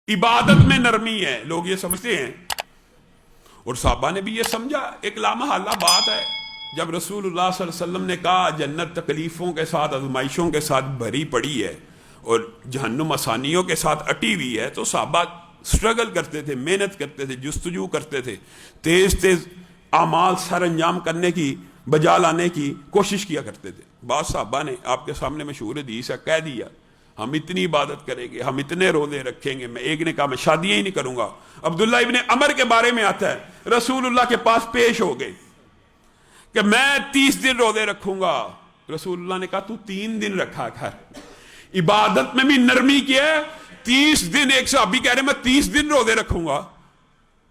عبادت میں نرمی ہے، لوگ یہ سمجھتے ہیں، اور صحابہ نے بھی یہ سمجھا۔ ایک لامحالہ بات ہے، جب رسول اللہ صلی اللہ علیہ وسلم نے کہا جنت تکلیفوں کے ساتھ آزمائشوں کے ساتھ بھری پڑی ہے اور جہنم آسانیوں کے ساتھ اٹی ہوئی ہے، تو صحابہ سٹرگل کرتے تھے، محنت کرتے تھے، جستجو کرتے تھے، تیز تیز اعمال سر انجام کرنے کی بجا لانے کی کوشش کیا کرتے تھے۔ بعض صحابہ نے آپ کے سامنے مشہور حدیث ہے، کہہ دیا ہم اتنی عبادت کریں گے، ہم اتنے روزے رکھیں گے، میں ایک نے کہا میں شادیاں ہی نہیں کروں گا۔ عبداللہ ابن عمر کے بارے میں آتا ہے، رسول اللہ کے پاس پیش ہو گئے کہ میں 30 دن روزے رکھوں گا۔ رسول اللہ نے کہا تو 3 دن رکھا کر، عبادت میں بھی نرمی کیا ہے۔ 30 دن، ایک صحابی کہہ رہے میں 30 دن روزے رکھوں گا۔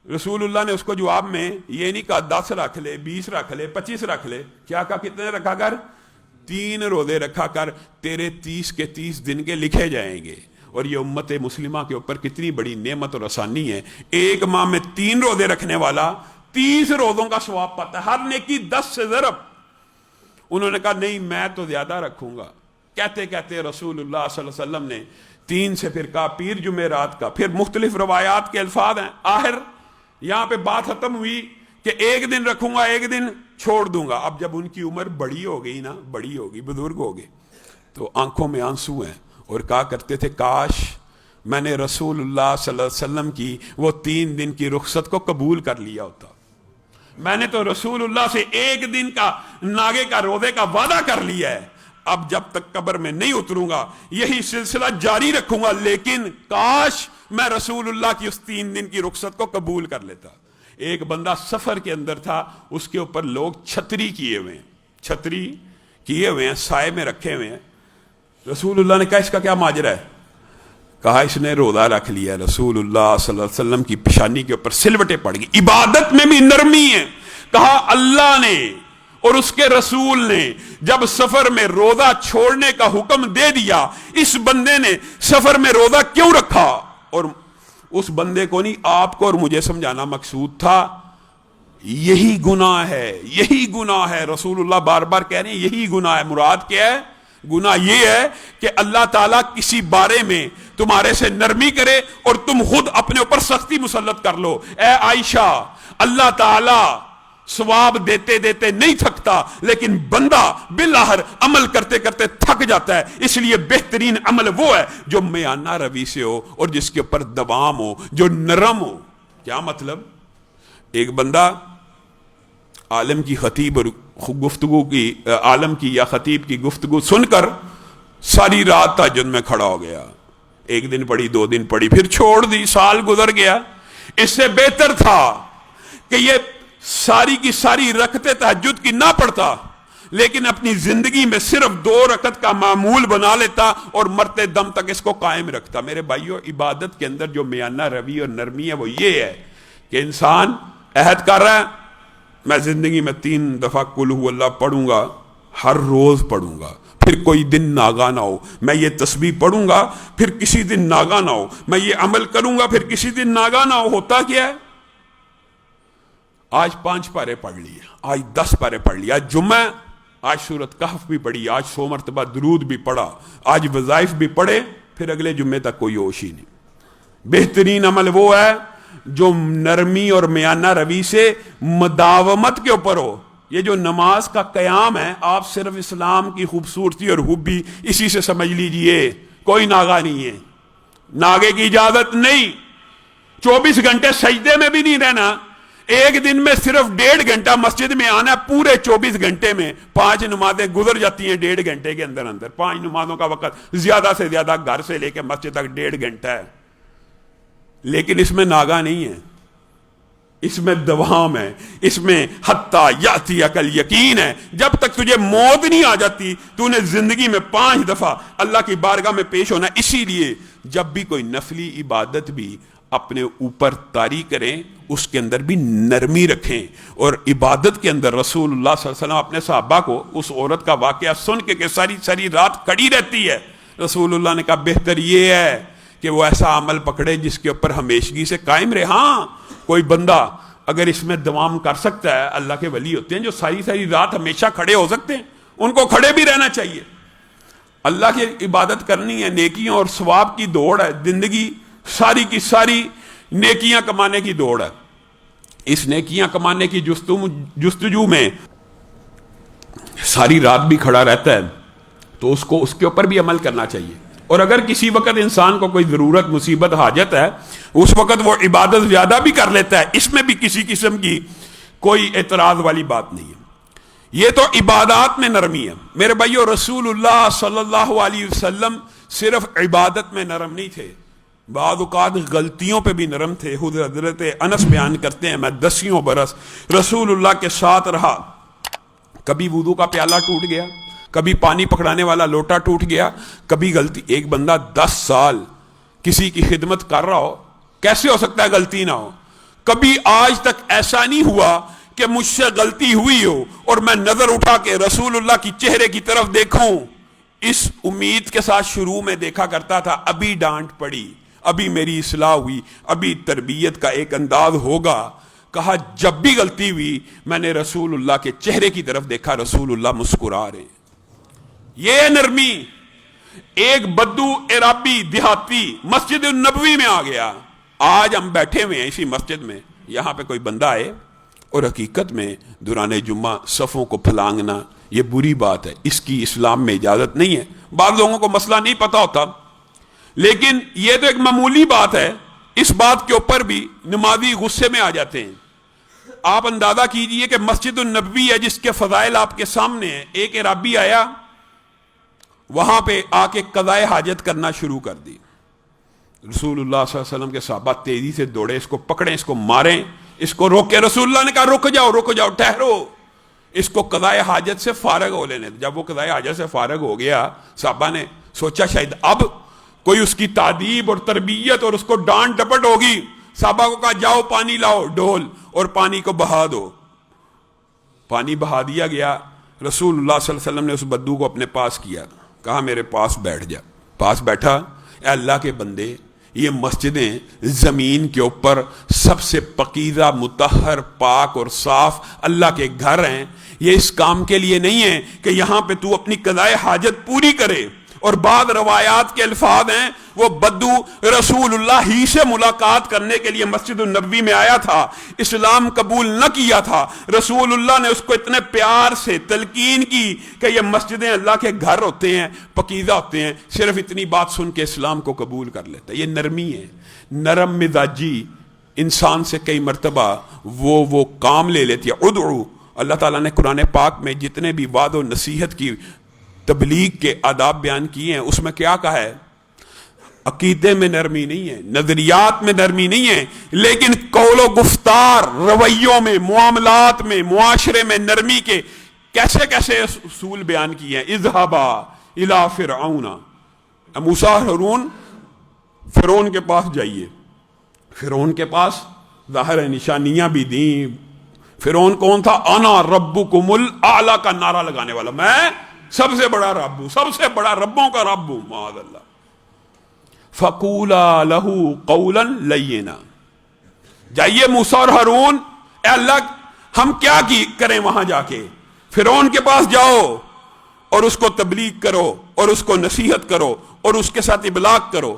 رسول اللہ نے اس کو جواب میں یہ نہیں کہا 10 رکھ لے، 20 رکھ لے، 25 رکھ لے، کیا کہا کتنے رکھا کر؟ 3 روزے رکھا کر، تیرے 30 کے 30 دن کے لکھے جائیں گے۔ اور یہ امت مسلمہ کے اوپر کتنی بڑی نعمت اور آسانی ہے، ایک ماہ میں 3 روزے رکھنے والا 30 روزوں کا ثواب پاتا ہے، ہر نیکی 10 سے ضرب۔ انہوں نے کہا نہیں میں تو زیادہ رکھوں گا۔ کہتے کہتے رسول اللہ صلی اللہ علیہ وسلم نے 3 سے پھر کہا پیر جمعرات کا، پھر مختلف روایات کے الفاظ ہیں۔ آخر یہاں پہ بات ختم ہوئی کہ 1 دن رکھوں گا، 1 دن چھوڑ دوں گا۔ اب جب ان کی عمر بڑی ہو گئی نا، بڑی ہوگی، بزرگ ہو گئے، تو آنکھوں میں آنسو ہیں، اور کہا کرتے تھے کاش میں نے رسول اللہ صلی اللہ علیہ وسلم کی وہ 3 دن کی رخصت کو قبول کر لیا ہوتا۔ میں نے تو رسول اللہ سے 1 دن کا ناگے کا روزے کا وعدہ کر لیا ہے، اب جب تک قبر میں نہیں اتروں گا یہی سلسلہ جاری رکھوں گا، لیکن کاش میں رسول اللہ کی اس 3 دن کی رخصت کو قبول کر لیتا۔ ایک بندہ سفر کے اندر تھا، اس کے اوپر لوگ چھتری کیے ہوئے ہیں، چھتری کیے ہوئے ہیں، سائے میں رکھے ہوئے ہیں۔ رسول اللہ نے کہا اس کا کیا ماجرا ہے؟ کہا اس نے روزہ رکھ لیا۔ رسول اللہ صلی اللہ علیہ وسلم کی پیشانی کے اوپر سلوٹیں پڑ گئی۔ عبادت میں بھی نرمی ہے۔ کہا اللہ نے اور اس کے رسول نے جب سفر میں روزہ چھوڑنے کا حکم دے دیا، اس بندے نے سفر میں روزہ کیوں رکھا؟ اور اس بندے کو نہیں، آپ کو اور مجھے سمجھانا مقصود تھا یہی گناہ ہے، یہی گناہ ہے۔ رسول اللہ بار بار کہہ رہے ہیں یہی گناہ ہے۔ مراد کیا ہے؟ گناہ یہ ہے کہ اللہ تعالیٰ کسی بارے میں تمہارے سے نرمی کرے اور تم خود اپنے اوپر سختی مسلط کر لو۔ اے عائشہ، اللہ تعالیٰ ثواب دیتے دیتے نہیں تھکتا، لیکن بندہ بالآخر عمل کرتے کرتے تھک جاتا ہے۔ اس لیے بہترین عمل وہ ہے جو میانہ روی سے ہو اور جس کے اوپر دوام ہو، جو نرم ہو۔ کیا مطلب؟ ایک بندہ عالم کی خطیب اور گفتگو کی، عالم کی یا خطیب کی گفتگو سن کر ساری رات تہجد میں کھڑا ہو گیا، 1 دن پڑھی، 2 دن پڑھی، پھر چھوڑ دی، سال گزر گیا۔ اس سے بہتر تھا کہ یہ ساری کی ساری رکعتیں تہجد کی نہ پڑھتا، لیکن اپنی زندگی میں صرف 2 رکعت کا معمول بنا لیتا اور مرتے دم تک اس کو قائم رکھتا۔ میرے بھائیو، عبادت کے اندر جو میانہ روی اور نرمی ہے وہ یہ ہے کہ انسان عہد کر رہا ہے میں زندگی میں 3 دفعہ قل ہو اللہ پڑھوں گا، ہر روز پڑھوں گا، پھر کوئی دن ناگا نہ ہو میں یہ تسبیح پڑھوں گا، پھر کسی دن ناگا نہ ہو میں یہ عمل کروں گا، پھر کسی دن ناگا نہ ہو۔ ہوتا کیا ہے؟ آج 5 پارے پڑھ لیے، آج 10 پارے پڑھ لیے، آج جمعہ، آج سورۃ کہف بھی پڑھی، آج 100 مرتبہ درود بھی پڑھا، آج وظائف بھی پڑھے، پھر اگلے جمعے تک کوئی ہوش ہی نہیں۔ بہترین عمل وہ ہے جو نرمی اور میانہ روی سے مداومت کے اوپر ہو۔ یہ جو نماز کا قیام ہے، آپ صرف اسلام کی خوبصورتی اور خوبی اسی سے سمجھ لیجئے، کوئی ناغا نہیں ہے، ناگے کی اجازت نہیں۔ 24 گھنٹے سجدے میں بھی نہیں رہنا، ایک دن میں صرف 1.5 گھنٹہ مسجد میں آنا، پورے 24 گھنٹے میں 5 نمازیں گزر جاتی ہیں 1.5 گھنٹے کے اندر اندر۔ 5 نمازوں کا وقت زیادہ سے زیادہ گھر سے لے کے مسجد تک 1.5 گھنٹہ ہے، لیکن اس میں ناگا نہیں ہے، اس میں دوام ہے، اس میں حتی یاتی عقل یقین ہے۔ جب تک تجھے موت نہیں آ جاتی تو نے زندگی میں 5 دفعہ اللہ کی بارگاہ میں پیش ہونا۔ اسی لیے جب بھی کوئی نفلی عبادت بھی اپنے اوپر طاری کریں، اس کے اندر بھی نرمی رکھیں۔ اور عبادت کے اندر رسول اللہ صلی اللہ علیہ وسلم اپنے صحابہ کو اس عورت کا واقعہ سن کے کہ ساری ساری رات کھڑی رہتی ہے، رسول اللہ نے کہا بہتر یہ ہے کہ وہ ایسا عمل پکڑے جس کے اوپر ہمیشگی سے قائم رہے۔ ہاں کوئی بندہ اگر اس میں دوام کر سکتا ہے، اللہ کے ولی ہوتے ہیں جو ساری ساری رات ہمیشہ کھڑے ہو سکتے ہیں، ان کو کھڑے بھی رہنا چاہیے۔ اللہ کی عبادت کرنی ہے، نیکیوں اور ثواب کی دوڑ ہے، زندگی ساری کی ساری نیکیاں کمانے کی دوڑ ہے. اس نیکیاں کمانے کی جستجو میں ساری رات بھی کھڑا رہتا ہے، تو اس کو اس کے اوپر بھی عمل کرنا چاہیے. اور اگر کسی وقت انسان کو کوئی ضرورت، مصیبت، حاجت ہے، اس وقت وہ عبادت زیادہ بھی کر لیتا ہے، اس میں بھی کسی قسم کی کوئی اعتراض والی بات نہیں ہے. یہ تو عبادات میں نرمی ہے میرے بھائیو. رسول اللہ صلی اللہ علیہ وسلم صرف عبادت میں نرم نہیں تھے، بعض اوقات غلطیوں پہ بھی نرم تھے. حضرت انس بیان کرتے ہیں، میں 10 برس رسول اللہ کے ساتھ رہا، کبھی وضو کا پیالہ ٹوٹ گیا، کبھی پانی پکڑانے والا لوٹا ٹوٹ گیا، کبھی غلطی. ایک بندہ 10 سال کسی کی خدمت کر رہا ہو، کیسے ہو سکتا ہے غلطی نہ ہو؟ کبھی آج تک ایسا نہیں ہوا کہ مجھ سے غلطی ہوئی ہو اور میں نظر اٹھا کے رسول اللہ کی چہرے کی طرف دیکھوں. اس امید کے ساتھ شروع میں دیکھا کرتا تھا، ابھی ڈانٹ پڑی، ابھی میری اصلاح ہوئی، ابھی تربیت کا ایک انداز ہوگا. کہا جب بھی غلطی ہوئی میں نے رسول اللہ کے چہرے کی طرف دیکھا، رسول اللہ مسکرا رہے. یہ نرمی. ایک بدو عرابی دیہاتی مسجد النبوی میں آ گیا. آج ہم بیٹھے ہوئے ہیں اسی مسجد میں، یہاں پہ کوئی بندہ آئے اور حقیقت میں دوران جمعہ صفوں کو پھلانگنا یہ بری بات ہے، اس کی اسلام میں اجازت نہیں ہے. بعض لوگوں کو مسئلہ نہیں پتا ہوتا، لیکن یہ تو ایک معمولی بات ہے. اس بات کے اوپر بھی نمازی غصے میں آ جاتے ہیں. آپ اندازہ کیجئے کہ مسجد النبوی ہے جس کے فضائل آپ کے سامنے ہیں. ایک عرابی آیا، وہاں پہ آ کے قضائے حاجت کرنا شروع کر دی. رسول اللہ صلی اللہ علیہ وسلم کے صحابہ تیزی سے دوڑے، اس کو پکڑیں، اس کو ماریں، اس کو روکے. رسول اللہ نے کہا رک جاؤ، رک جاؤ، ٹھہرو، اس کو قضائے حاجت سے فارغ ہو لینے. جب وہ قضائے حاجت سے فارغ ہو گیا، صحابہ نے سوچا شاید اب کوئی اس کی تعدیب اور تربیت اور اس کو ڈانٹ ڈپٹ ہوگی. صحابہ کو کہا جاؤ پانی لاؤ، ڈول، اور پانی کو بہا دو. پانی بہا دیا گیا. رسول اللہ صلی اللہ علیہ وسلم نے اس بدو کو اپنے پاس کیا، کہا میرے پاس بیٹھ جا. پاس بیٹھا. اے اللہ کے بندے، یہ مسجدیں زمین کے اوپر سب سے پاکیزہ، مطہر، پاک اور صاف اللہ کے گھر ہیں. یہ اس کام کے لیے نہیں ہے کہ یہاں پہ تو اپنی قضائے حاجت پوری کرے. اور بعض روایات کے الفاظ ہیں، وہ بدو رسول اللہ ہی سے ملاقات کرنے کے لیے مسجد النبوی میں آیا تھا، اسلام قبول نہ کیا تھا. رسول اللہ نے اس کو اتنے پیار سے تلقین کی کہ یہ مسجدیں اللہ کے گھر ہوتے ہیں، پاکیزہ ہوتے ہیں. صرف اتنی بات سن کے اسلام کو قبول کر لیتا ہے. یہ نرمی ہے. نرم مزاجی انسان سے کئی مرتبہ وہ کام لے لیتی ہے. ادعو، اللہ تعالیٰ نے قرآن پاک میں جتنے بھی وعد و نصیحت کی تبلیغ کے آداب بیان کیے ہیں، اس میں کیا کہا ہے؟ عقیدے میں نرمی نہیں ہے، نظریات میں نرمی نہیں ہے، لیکن قول و گفتار، رویوں میں، معاملات میں، معاشرے میں نرمی کے کیسے کیسے اصول بیان کیے ہیں. اذهبا الى فرعون، موسیٰ ہارون فرعون کے پاس جائیے. فرعون کے پاس ظاہر نشانیاں بھی دیں. فرعون کون تھا؟ انا ربکم الاعلی کا نعرہ لگانے والا، میں سب سے بڑا رب ہوں، سب سے بڑا ربوں کا رب ہوں، معاذ اللہ. فَقُولَا لَهُ قَوْلًا لَيِّنًا، جائیے موسیٰ اور ہارون، اے اللہ ہم کیا کریں وہاں جا کے؟ فرعون کے پاس جاؤ اور اس کو تبلیغ کرو اور اس کو نصیحت کرو اور اس کے ساتھ ابلاغ کرو.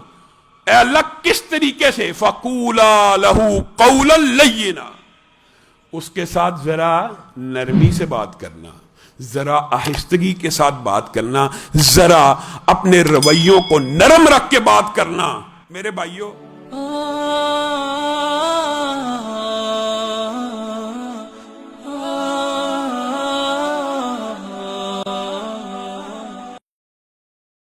اے اللہ کس طریقے سے؟ فَقُولَا لَهُ قَوْلًا لَيِّنًا، اس کے ساتھ ذرا نرمی سے بات کرنا، ذرا آہستگی کے ساتھ بات کرنا، ذرا اپنے رویوں کو نرم رکھ کے بات کرنا. میرے بھائیوں،